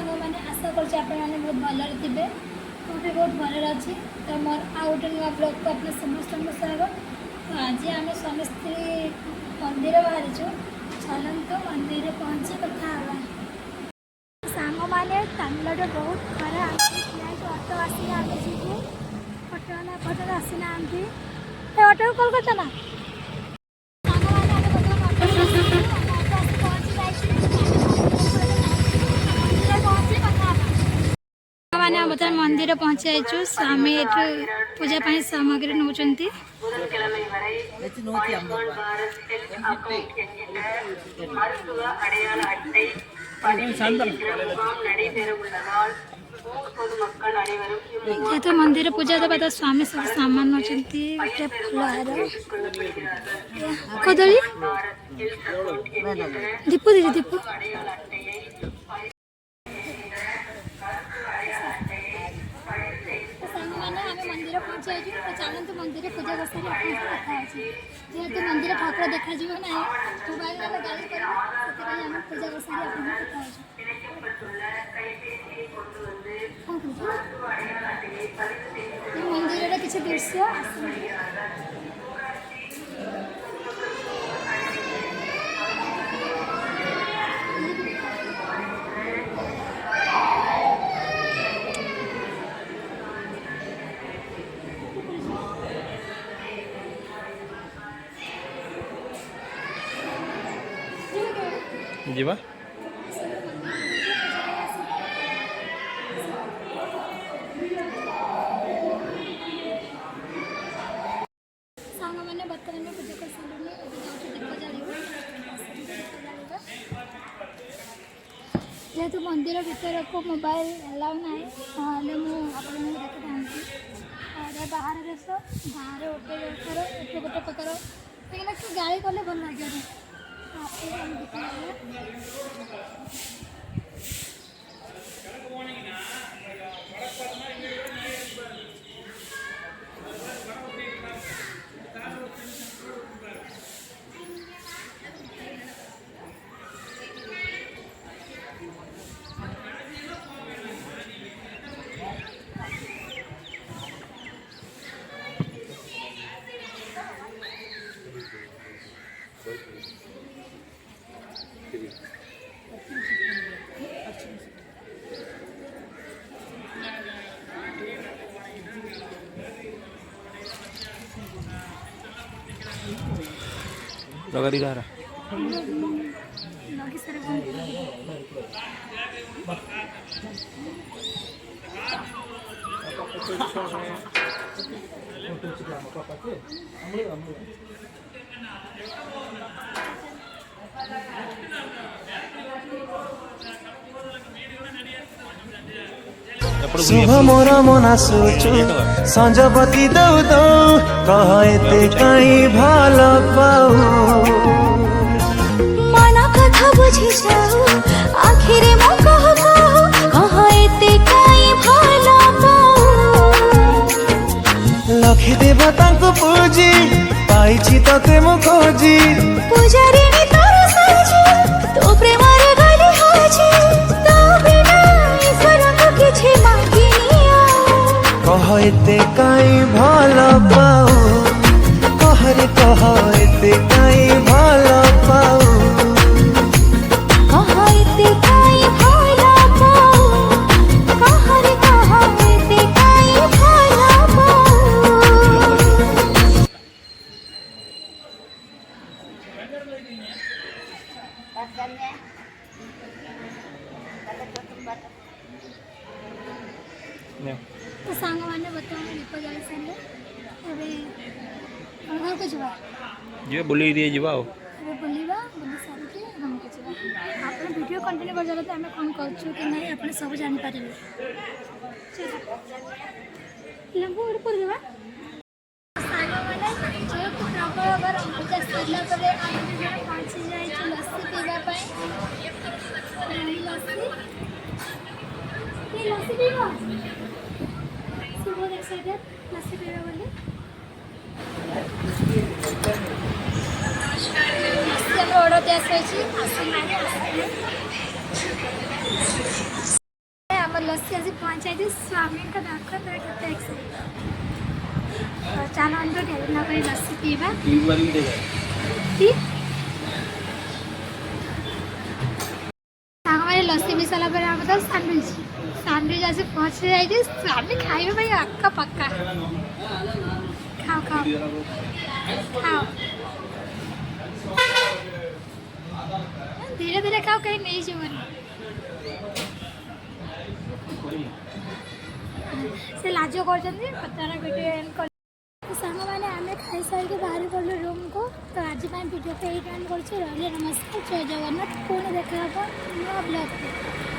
सांग मैंने आशा कर बहुत भलरे थे मुझे बहुत भलरे अच्छी तो मोर आउ गोटे नुआ ब्लॉग को अपने समस्त स्वागत। तो आज आम स्वामी स्त्री मंदिर बाहरी चलतु मंदिर पहुँची कथा सांग मैंने तमिलनाडु बहुत खरा ऑटो आसी आम जीवु ऑटो ना पर्यटन आसी ना ऑटो कल कर ना मैंने बर्तमान मंदिर पहुँची जाइचु स्वामी पूजा सामग्री नौ जेहेतु मंदिर पूजा देवा स्वामी सब सामान नौ गोटे फुलहार कदली दीपू दीदी दीपू मंदिर पहुँचे तो चलतु मंदिर पूजा कर सारी कथा जेहेतु मंदिर ठाकुर देखा ना मोबाइल गाड़ी कर पूजा कर सारी कथा मंदिर किसी दृश्य जीवा सांग मैंने बर्तमान में पूजा कर सारे जेहेतु मंदिर भीतर को मोबाइल अलाउ ना मुझे देखी था बाहर देश बाहर गोटे गोटे प्रकार गाड़ी कले भल लगे लगा दिखा रहा शुभ मोर मना सोचु संजपति दौ दौ कहते कहीं भल पाऊ मन कथा बुझी जाऊ आखिर मो कह कहते कहीं भल पाऊ लखी देवता को पूजी पाइछि तते मो खोजी पूजारी नी तोर साजी तो प्रेम रे गली हाजी तो बिना ईश्वर को किछि मांगिनिया कहते कहीं भल पाऊ कहरे कहते कहीं भल पाऊ कहते कहीं भल पाऊ कहरे कहते कहीं भल पाऊ तो सांग मैंने बर्तमान दीप जल सारे घर को जा ये बुली दिए जीवा हो बुलवा बुली सारी हम को जा आप वीडियो कंटिन्यू कर जाते आम कौन कर नहीं अपने सब जापर लेंबू ऊपर देवा सांग मैंने जो प्रबल गरम पूजा सरला पहुँची जाए लस्सी पीवाई लस्सी पीवा शुभ देख सकते लस्सी पीवा बोले ऑर्डर दिया लस्सी आसी पहुँचाई स्वामी का देखो तो केते एक्साइटेड तो चलो हम तो डेरी न करी लस्सी पीवा सारे लस्सी पी सारा पर आम तो सैंडविच आसी पहुँची जाइए स्वामी खाइबा भाई अक्का पक्का खाओ खाओ खाओ धीरे धीरे खाओ कहीं नहीं जीवन से लाज कर पचारा वीडियो सांग मैंने आम खाई सारिक बाहर पड़ू रूम को तो आज वीडियो को यही एंड कर नमस्कार जय जगन्नाथ पुणी देखा नुआ ब्लॉग।